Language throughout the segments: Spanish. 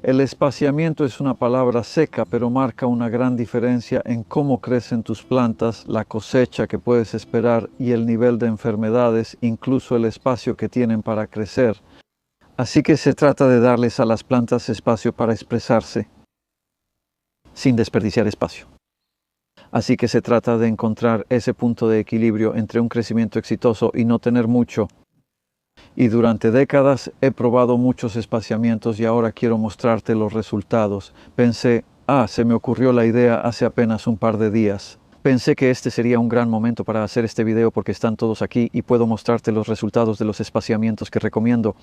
El espaciamiento es una palabra seca, pero marca una gran diferencia en cómo crecen tus plantas, la cosecha que puedes esperar y el nivel de enfermedades, incluso el espacio que tienen para crecer. Así que se trata de darles a las plantas espacio para expresarse, sin desperdiciar espacio. Así que se trata de encontrar ese punto de equilibrio entre un crecimiento exitoso y no tener mucho. Y durante décadas he probado muchos espaciamientos y ahora quiero mostrarte los resultados. Pensé, se me ocurrió la idea hace apenas un par de días. Pensé que este sería un gran momento para hacer este video porque están todos aquí y puedo mostrarte los resultados de los espaciamientos que recomiendo.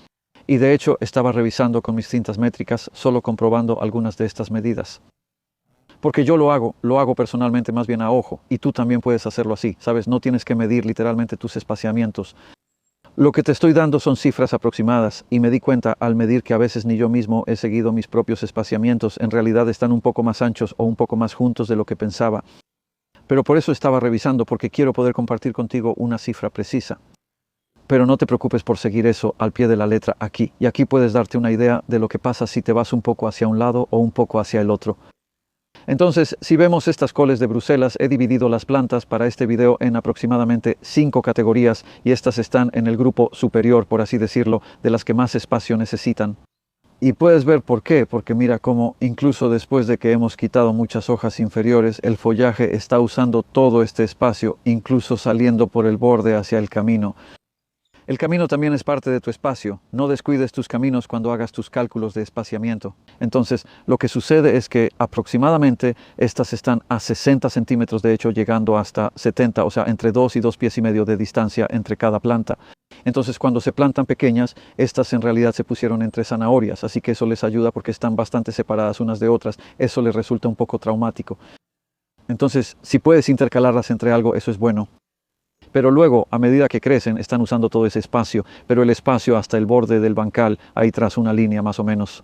Y de hecho estaba revisando con mis cintas métricas, solo comprobando algunas de estas medidas. Porque yo lo hago personalmente más bien a ojo, y tú también puedes hacerlo así, ¿sabes? No tienes que medir literalmente tus espaciamientos. Lo que te estoy dando son cifras aproximadas, y me di cuenta al medir que a veces ni yo mismo he seguido mis propios espaciamientos, en realidad están un poco más anchos o un poco más juntos de lo que pensaba. Pero por eso estaba revisando, porque quiero poder compartir contigo una cifra precisa. Pero no te preocupes por seguir eso al pie de la letra aquí, y aquí puedes darte una idea de lo que pasa si te vas un poco hacia un lado o un poco hacia el otro. Entonces, si vemos estas coles de Bruselas, he dividido las plantas para este video en aproximadamente 5 categorías y estas están en el grupo superior, por así decirlo, de las que más espacio necesitan. Y puedes ver por qué, porque mira cómo incluso después de que hemos quitado muchas hojas inferiores, el follaje está usando todo este espacio, incluso saliendo por el borde hacia el camino. El camino también es parte de tu espacio. No descuides tus caminos cuando hagas tus cálculos de espaciamiento. Entonces, lo que sucede es que aproximadamente estas están a 60 centímetros, de hecho, llegando hasta 70, o sea, entre 2 y 2,5 pies de distancia entre cada planta. Entonces, cuando se plantan pequeñas, estas en realidad se pusieron entre zanahorias, así que eso les ayuda porque están bastante separadas unas de otras. Eso les resulta un poco traumático. Entonces, si puedes intercalarlas entre algo, eso es bueno. Pero luego, a medida que crecen, están usando todo ese espacio, pero el espacio hasta el borde del bancal, ahí tras una línea más o menos.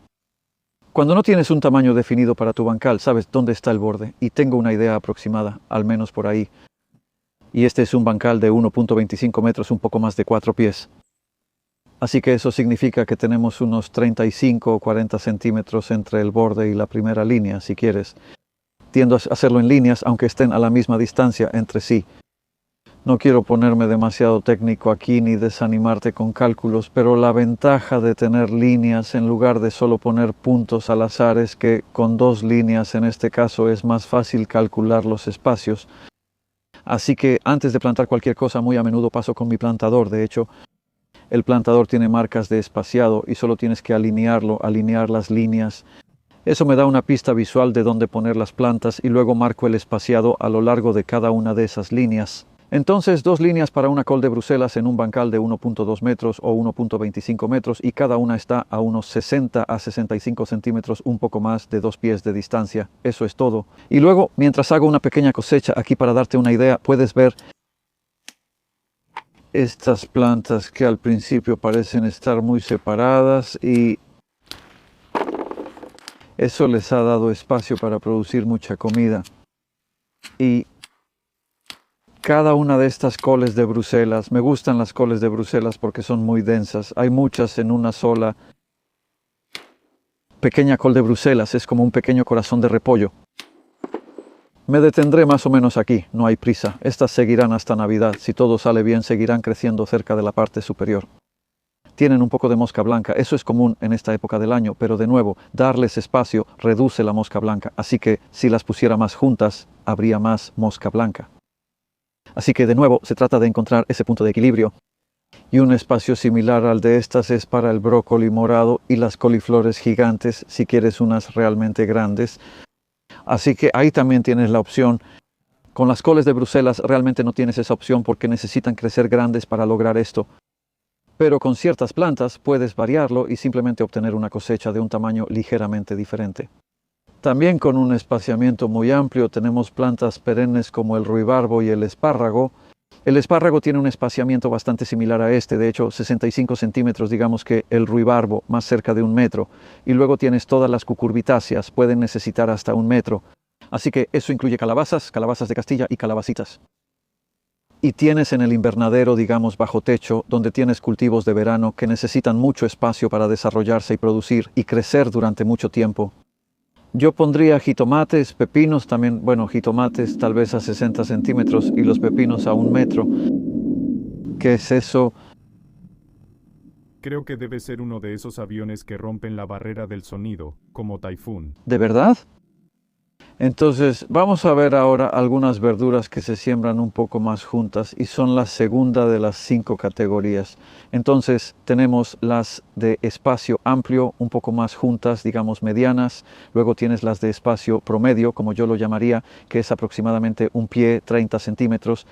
Cuando no tienes un tamaño definido para tu bancal, sabes dónde está el borde, y tengo una idea aproximada, al menos por ahí. Y este es un bancal de 1,25 metros, un poco más de 4 pies. Así que eso significa que tenemos unos 35 o 40 centímetros entre el borde y la primera línea, si quieres. Tiendo a hacerlo en líneas, aunque estén a la misma distancia entre sí. No quiero ponerme demasiado técnico aquí ni desanimarte con cálculos, pero la ventaja de tener líneas en lugar de solo poner puntos al azar es que con 2 líneas en este caso es más fácil calcular los espacios. Así que antes de plantar cualquier cosa muy a menudo paso con mi plantador. De hecho, el plantador tiene marcas de espaciado y solo tienes que alinear las líneas. Eso me da una pista visual de dónde poner las plantas y luego marco el espaciado a lo largo de cada una de esas líneas. Entonces, 2 líneas para una col de Bruselas en un bancal de 1,2 metros o 1,25 metros y cada una está a unos 60 a 65 centímetros, un poco más de 2 pies de distancia. Eso es todo. Y luego, mientras hago una pequeña cosecha aquí para darte una idea, puedes ver estas plantas que al principio parecen estar muy separadas y eso les ha dado espacio para producir mucha comida. Y cada una de estas coles de Bruselas, me gustan las coles de Bruselas porque son muy densas. Hay muchas en una sola pequeña col de Bruselas, es como un pequeño corazón de repollo. Me detendré más o menos aquí, no hay prisa. Estas seguirán hasta Navidad. Si todo sale bien, seguirán creciendo cerca de la parte superior. Tienen un poco de mosca blanca, eso es común en esta época del año, pero de nuevo, darles espacio reduce la mosca blanca. Así que si las pusiera más juntas, habría más mosca blanca. Así que de nuevo se trata de encontrar ese punto de equilibrio. Y un espacio similar al de estas es para el brócoli morado y las coliflores gigantes si quieres unas realmente grandes. Así que ahí también tienes la opción. Con las coles de Bruselas realmente no tienes esa opción porque necesitan crecer grandes para lograr esto. Pero con ciertas plantas puedes variarlo y simplemente obtener una cosecha de un tamaño ligeramente diferente. También con un espaciamiento muy amplio tenemos plantas perennes como el ruibarbo y el espárrago. El espárrago tiene un espaciamiento bastante similar a este, de hecho 65 centímetros, digamos que el ruibarbo más cerca de 1 metro. Y luego tienes todas las cucurbitáceas, pueden necesitar hasta 1 metro. Así que eso incluye calabazas, calabazas de Castilla y calabacitas. y tienes en el invernadero, digamos, bajo techo, donde tienes cultivos de verano que necesitan mucho espacio para desarrollarse y producir y crecer durante mucho tiempo. Yo pondría jitomates, pepinos también, bueno, jitomates tal vez a 60 centímetros y los pepinos a 1 metro. ¿Qué es eso? Creo que debe ser uno de esos aviones que rompen la barrera del sonido, como Typhoon. ¿De verdad? Entonces, vamos a ver ahora algunas verduras que se siembran un poco más juntas y son la segunda de las 5 categorías. Entonces, tenemos las de espacio amplio, un poco más juntas, digamos medianas. Luego tienes las de espacio promedio, como yo lo llamaría, que es aproximadamente 1 pie, 30 centímetros.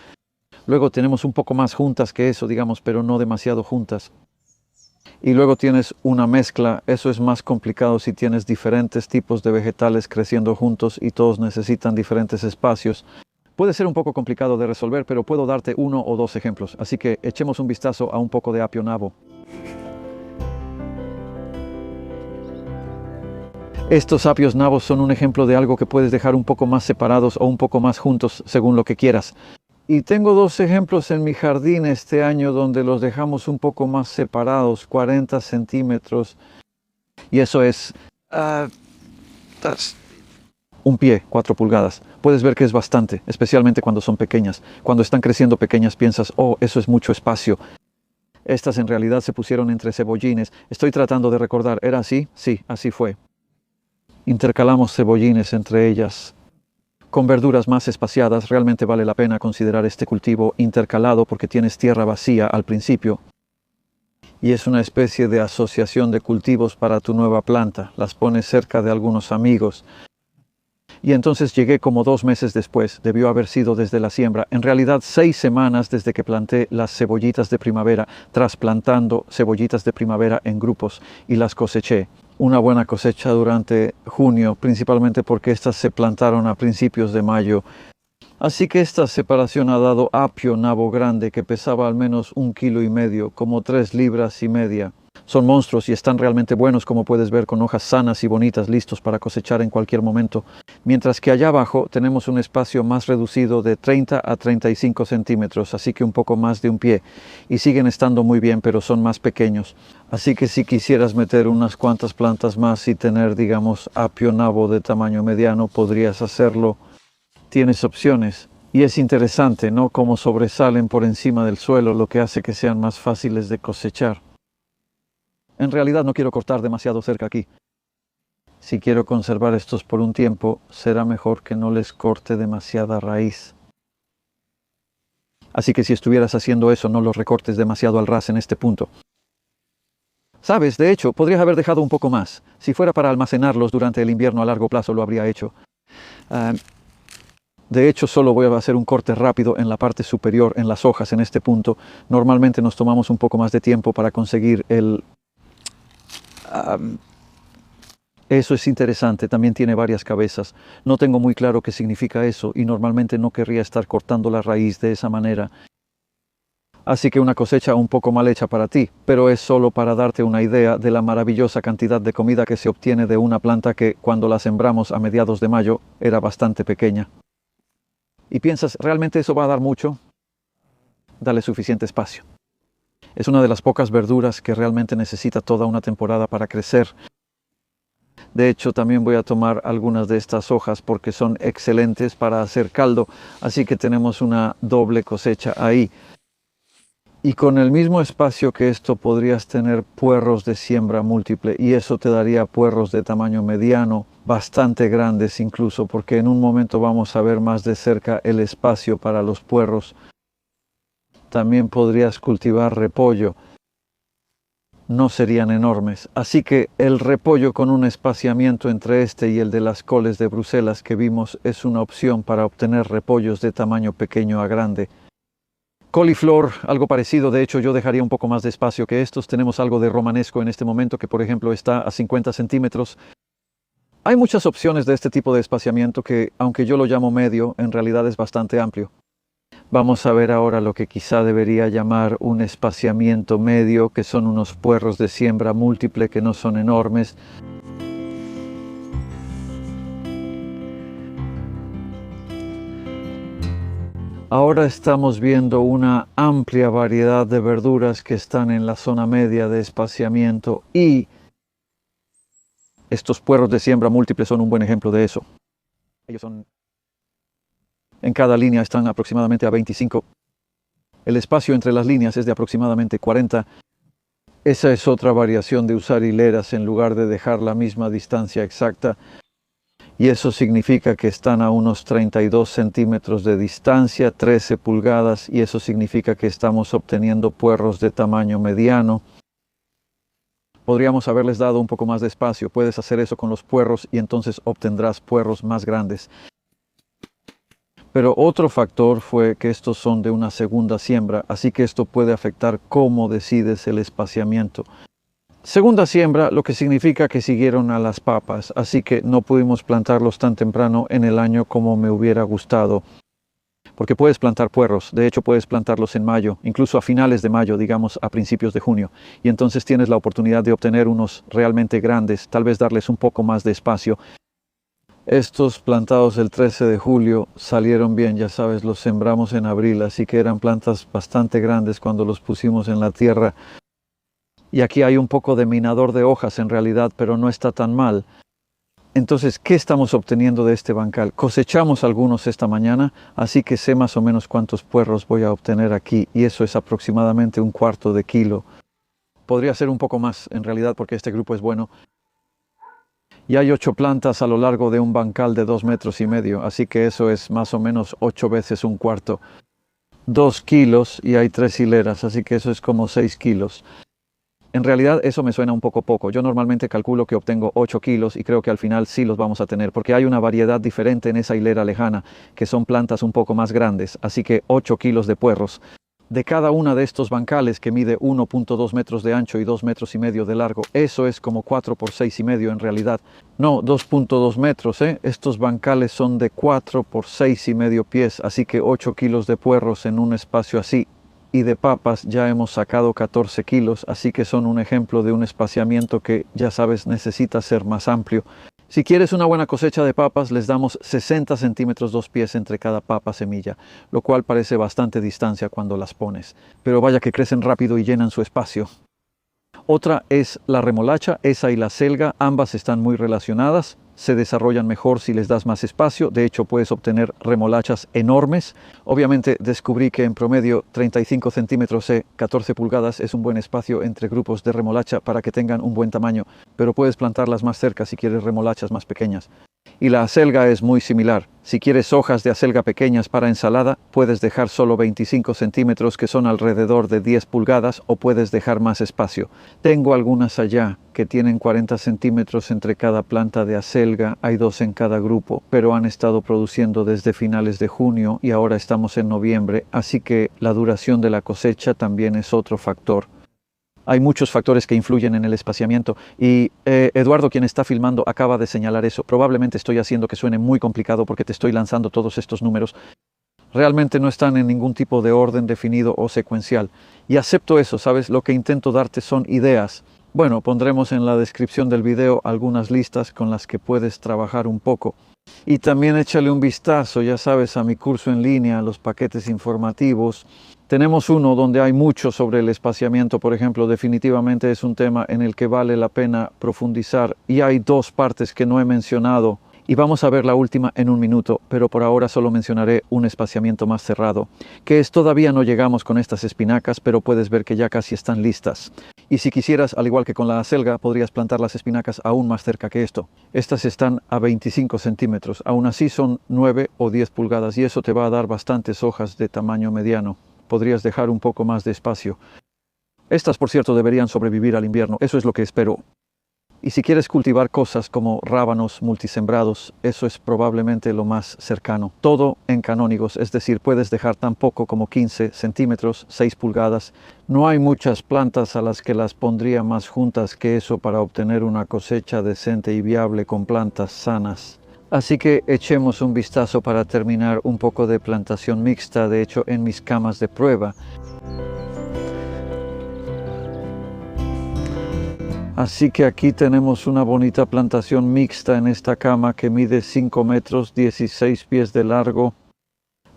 Luego tenemos un poco más juntas que eso, digamos, pero no demasiado juntas. Y luego tienes una mezcla, eso es más complicado si tienes diferentes tipos de vegetales creciendo juntos y todos necesitan diferentes espacios. Puede ser un poco complicado de resolver, pero puedo darte 1 o 2 ejemplos, así que echemos un vistazo a un poco de apio nabo. Estos apios nabos son un ejemplo de algo que puedes dejar un poco más separados o un poco más juntos según lo que quieras. Y tengo 2 ejemplos en mi jardín este año donde los dejamos un poco más separados, 40 centímetros. Y eso es 1 pie, 4 pulgadas. Puedes ver que es bastante, especialmente cuando son pequeñas. Cuando están creciendo pequeñas piensas, oh, eso es mucho espacio. Estas en realidad se pusieron entre cebollines. Estoy tratando de recordar, ¿era así? Sí, así fue. Intercalamos cebollines entre ellas. Con verduras más espaciadas, realmente vale la pena considerar este cultivo intercalado porque tienes tierra vacía al principio. Y es una especie de asociación de cultivos para tu nueva planta. Las pones cerca de algunos amigos. Y entonces llegué como 2 meses después, debió haber sido desde la siembra, en realidad 6 semanas desde que planté las cebollitas de primavera, trasplantando cebollitas de primavera en grupos y las coseché. Una buena cosecha durante junio, principalmente porque estas se plantaron a principios de mayo. Así que esta separación ha dado apio nabo grande que pesaba al menos 1,5 kilos, como 3,5 libras. Son monstruos y están realmente buenos, como puedes ver, con hojas sanas y bonitas, listos para cosechar en cualquier momento. Mientras que allá abajo tenemos un espacio más reducido de 30 a 35 centímetros, así que un poco más de 1 pie. Y siguen estando muy bien, pero son más pequeños. Así que si quisieras meter unas cuantas plantas más y tener, digamos, apio nabo de tamaño mediano, podrías hacerlo. Tienes opciones. Y es interesante, ¿no? Cómo sobresalen por encima del suelo, lo que hace que sean más fáciles de cosechar. En realidad no quiero cortar demasiado cerca aquí. Si quiero conservar estos por un tiempo, será mejor que no les corte demasiada raíz. Así que si estuvieras haciendo eso, no los recortes demasiado al ras en este punto. Sabes, de hecho, podrías haber dejado un poco más. Si fuera para almacenarlos durante el invierno a largo plazo, lo habría hecho. De hecho, solo voy a hacer un corte rápido en la parte superior, en las hojas, en este punto. Normalmente nos tomamos un poco más de tiempo para conseguir el... Eso es interesante, también tiene varias cabezas. No tengo muy claro qué significa eso y normalmente no querría estar cortando la raíz de esa manera. Así que una cosecha un poco mal hecha para ti, pero es solo para darte una idea de la maravillosa cantidad de comida que se obtiene de una planta que, cuando la sembramos a mediados de mayo, era bastante pequeña. ¿Y piensas, realmente eso va a dar mucho? Dale suficiente espacio. Es una de las pocas verduras que realmente necesita toda una temporada para crecer. De hecho, también voy a tomar algunas de estas hojas porque son excelentes para hacer caldo, así que tenemos una doble cosecha ahí. Y con el mismo espacio que esto podrías tener puerros de siembra múltiple y eso te daría puerros de tamaño mediano, bastante grandes incluso, porque en un momento vamos a ver más de cerca el espacio para los puerros. También podrías cultivar repollo. No serían enormes, así que el repollo con un espaciamiento entre este y el de las coles de Bruselas que vimos es una opción para obtener repollos de tamaño pequeño a grande. Coliflor, algo parecido, de hecho yo dejaría un poco más de espacio que estos. Tenemos algo de romanesco en este momento que por ejemplo está a 50 centímetros. Hay muchas opciones de este tipo de espaciamiento que, aunque yo lo llamo medio, en realidad es bastante amplio. Vamos a ver ahora lo que quizá debería llamar un espaciamiento medio, que son unos puerros de siembra múltiple que no son enormes. Ahora estamos viendo una amplia variedad de verduras que están en la zona media de espaciamiento y estos puerros de siembra múltiple son un buen ejemplo de eso. Ellos son, en cada línea están aproximadamente a 25. El espacio entre las líneas es de aproximadamente 40. Esa es otra variación de usar hileras en lugar de dejar la misma distancia exacta. Y eso significa que están a unos 32 centímetros de distancia, 13 pulgadas, y eso significa que estamos obteniendo puerros de tamaño mediano. Podríamos haberles dado un poco más de espacio. Puedes hacer eso con los puerros y entonces obtendrás puerros más grandes. Pero otro factor fue que estos son de una segunda siembra, así que esto puede afectar cómo decides el espaciamiento. Segunda siembra, lo que significa que siguieron a las papas, así que no pudimos plantarlos tan temprano en el año como me hubiera gustado. Porque puedes plantar puerros, de hecho puedes plantarlos en mayo, incluso a finales de mayo, digamos a principios de junio, y entonces tienes la oportunidad de obtener unos realmente grandes, tal vez darles un poco más de espacio. Estos plantados el 13 de julio salieron bien, ya sabes, los sembramos en abril, así que eran plantas bastante grandes cuando los pusimos en la tierra. Y aquí hay un poco de minador de hojas en realidad, pero no está tan mal. Entonces, ¿qué estamos obteniendo de este bancal? Cosechamos algunos esta mañana, así que sé más o menos cuántos puerros voy a obtener aquí, y eso es aproximadamente 1/4 kilo. Podría ser un poco más, en realidad, porque este grupo es bueno. Y hay 8 plantas a lo largo de un bancal de 2,5 metros, así que eso es más o menos 8 veces 1/4. 2 kilos y hay 3 hileras, así que eso es como 6 kilos. En realidad eso me suena un poco poco. Yo normalmente calculo que obtengo 8 kilos y creo que al final sí los vamos a tener, porque hay una variedad diferente en esa hilera lejana, que son plantas un poco más grandes, así que 8 kilos de puerros. De cada una de estos bancales que mide 1,2 metros de ancho y 2,5 metros de largo, eso es como 4 por 6,5 en realidad. No, 2,2 metros, Estos bancales son de 4 por 6,5 pies, así que 8 kilos de puerros en un espacio así. Y de papas ya hemos sacado 14 kilos, así que son un ejemplo de un espaciamiento que, ya sabes, necesita ser más amplio. Si quieres una buena cosecha de papas, les damos 60 centímetros 2 pies entre cada papa semilla, lo cual parece bastante distancia cuando las pones. Pero vaya que crecen rápido y llenan su espacio. Otra es la remolacha, esa y la selga, ambas están muy relacionadas. Se desarrollan mejor si les das más espacio. De hecho, puedes obtener remolachas enormes. Obviamente descubrí que en promedio 35 centímetros 14 pulgadas es un buen espacio entre grupos de remolacha para que tengan un buen tamaño, pero puedes plantarlas más cerca si quieres remolachas más pequeñas. Y la acelga es muy similar. Si quieres hojas de acelga pequeñas para ensalada, puedes dejar solo 25 centímetros, que son alrededor de 10 pulgadas, o puedes dejar más espacio. Tengo algunas allá que tienen 40 centímetros entre cada planta de acelga, hay 2 en cada grupo, pero han estado produciendo desde finales de junio y ahora estamos en noviembre, así que la duración de la cosecha también es otro factor. Hay muchos factores que influyen en el espaciamiento y Eduardo, quien está filmando, acaba de señalar eso. Probablemente estoy haciendo que suene muy complicado porque te estoy lanzando todos estos números. Realmente no están en ningún tipo de orden definido o secuencial. Y acepto eso, ¿sabes? Lo que intento darte son ideas. Bueno, pondremos en la descripción del video algunas listas con las que puedes trabajar un poco. Y también échale un vistazo, ya sabes, a mi curso en línea, los paquetes informativos. Tenemos uno donde hay mucho sobre el espaciamiento, por ejemplo. Definitivamente es un tema en el que vale la pena profundizar. Y hay 2 partes que no he mencionado. Y vamos a ver la última en un minuto, pero por ahora solo mencionaré un espaciamiento más cerrado, que es todavía no llegamos con estas espinacas, pero puedes ver que ya casi están listas. Y si quisieras, al igual que con la acelga, podrías plantar las espinacas aún más cerca que esto. Estas están a 25 centímetros, aún así son 9 o 10 pulgadas y eso te va a dar bastantes hojas de tamaño mediano. Podrías dejar un poco más de espacio. Estas, por cierto, deberían sobrevivir al invierno, eso es lo que espero. Y si quieres cultivar cosas como rábanos multisembrados, eso es probablemente lo más cercano. Todo en canónigos, es decir, puedes dejar tan poco como 15 centímetros, 6 pulgadas. No hay muchas plantas a las que las pondría más juntas que eso para obtener una cosecha decente y viable con plantas sanas. Así que echemos un vistazo para terminar un poco de plantación mixta, de hecho en mis camas de prueba. Así que aquí tenemos una bonita plantación mixta en esta cama que mide 5 metros, 16 pies de largo.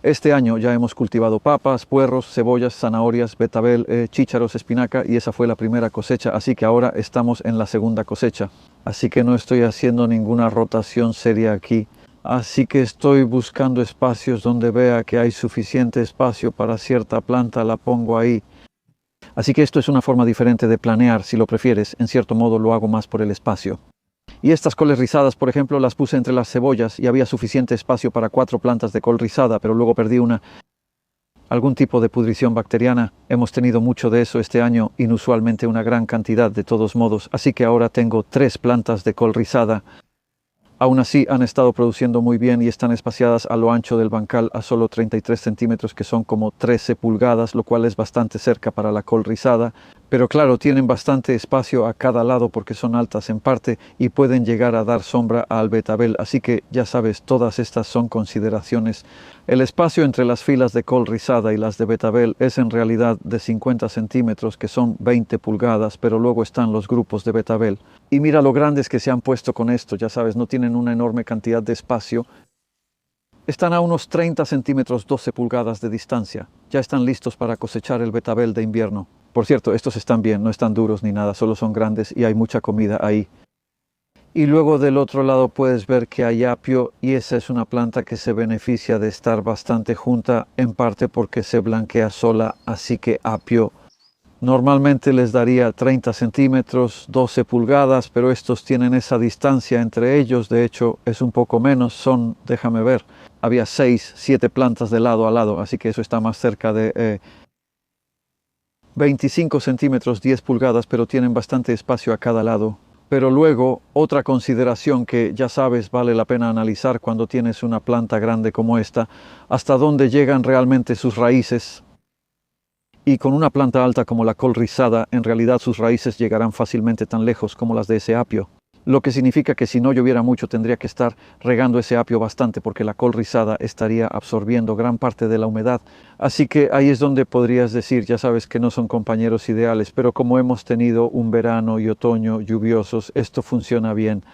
Este año ya hemos cultivado papas, puerros, cebollas, zanahorias, betabel, chícharos, espinaca y esa fue la primera cosecha, así que ahora estamos en la segunda cosecha. Así que no estoy haciendo ninguna rotación seria aquí. Así que estoy buscando espacios donde vea que hay suficiente espacio para cierta planta, la pongo ahí. Así que esto es una forma diferente de planear, si lo prefieres, en cierto modo lo hago más por el espacio. Y estas coles rizadas, por ejemplo, las puse entre las cebollas y había suficiente espacio para 4 plantas de col rizada, pero luego perdí algún tipo de pudrición bacteriana. Hemos tenido mucho de eso este año, inusualmente una gran cantidad de todos modos, así que ahora tengo 3 plantas de col rizada. Aún así han estado produciendo muy bien y están espaciadas a lo ancho del bancal a solo 33 centímetros, que son como 13 pulgadas, lo cual es bastante cerca para la col rizada. Pero claro, tienen bastante espacio a cada lado porque son altas en parte y pueden llegar a dar sombra al betabel. Así que ya sabes, todas estas son consideraciones. El espacio entre las filas de col rizada y las de betabel es en realidad de 50 centímetros, que son 20 pulgadas, pero luego están los grupos de betabel. Y mira lo grandes que se han puesto con esto, ya sabes, no tienen una enorme cantidad de espacio. Están a unos 30 centímetros, 12 pulgadas de distancia. Ya están listos para cosechar el betabel de invierno. Por cierto, estos están bien, no están duros ni nada, solo son grandes y hay mucha comida ahí. Y luego del otro lado puedes ver que hay apio y esa es una planta que se beneficia de estar bastante junta, en parte porque se blanquea sola, así que apio normalmente les daría 30 centímetros, 12 pulgadas, pero estos tienen esa distancia entre ellos, de hecho es un poco menos, déjame ver, había 6, 7 plantas de lado a lado, así que eso está más cerca de 25 centímetros, 10 pulgadas, pero tienen bastante espacio a cada lado. Pero luego, otra consideración que ya sabes vale la pena analizar cuando tienes una planta grande como esta, hasta dónde llegan realmente sus raíces. Y con una planta alta como la col rizada, en realidad sus raíces llegarán fácilmente tan lejos como las de ese apio. Lo que significa que si no lloviera mucho tendría que estar regando ese apio bastante porque la col rizada estaría absorbiendo gran parte de la humedad. Así que ahí es donde podrías decir, ya sabes que no son compañeros ideales, pero como hemos tenido un verano y otoño lluviosos, esto funciona bien.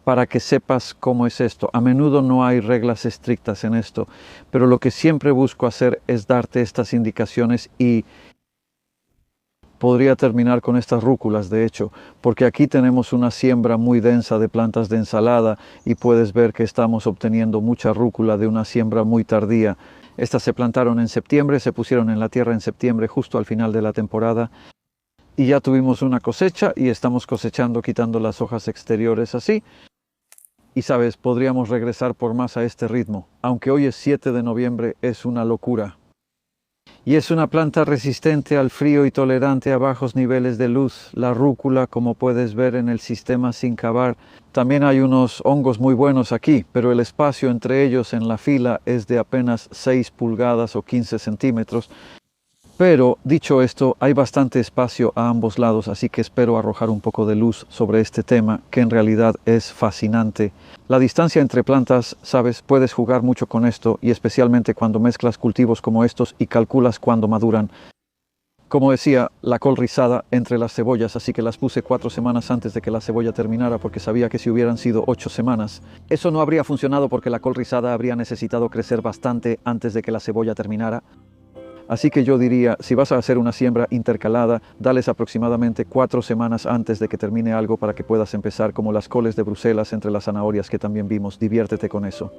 Para que sepas cómo es esto, a menudo no hay reglas estrictas en esto, pero lo que siempre busco hacer es darte estas indicaciones y podría terminar con estas rúculas, de hecho, porque aquí tenemos una siembra muy densa de plantas de ensalada y puedes ver que estamos obteniendo mucha rúcula de una siembra muy tardía. Estas se plantaron en septiembre, se pusieron en la tierra en septiembre, justo al final de la temporada, y ya tuvimos una cosecha y estamos cosechando quitando las hojas exteriores así. Y sabes, podríamos regresar por más a este ritmo, aunque hoy es 7 de noviembre, es una locura. Y es una planta resistente al frío y tolerante a bajos niveles de luz. La rúcula, como puedes ver en el sistema sin cavar, también hay unos hongos muy buenos aquí, pero el espacio entre ellos en la fila es de apenas 6 pulgadas o 15 centímetros. Pero, dicho esto, hay bastante espacio a ambos lados, así que espero arrojar un poco de luz sobre este tema, que en realidad es fascinante. La distancia entre plantas, sabes, puedes jugar mucho con esto, y especialmente cuando mezclas cultivos como estos y calculas cuándo maduran. Como decía, la col rizada entre las cebollas, así que las puse 4 semanas antes de que la cebolla terminara, porque sabía que si hubieran sido 8 semanas, eso no habría funcionado porque la col rizada habría necesitado crecer bastante antes de que la cebolla terminara. Así que yo diría, si vas a hacer una siembra intercalada, dales aproximadamente 4 semanas antes de que termine algo para que puedas empezar, como las coles de Bruselas entre las zanahorias que también vimos. Diviértete con eso.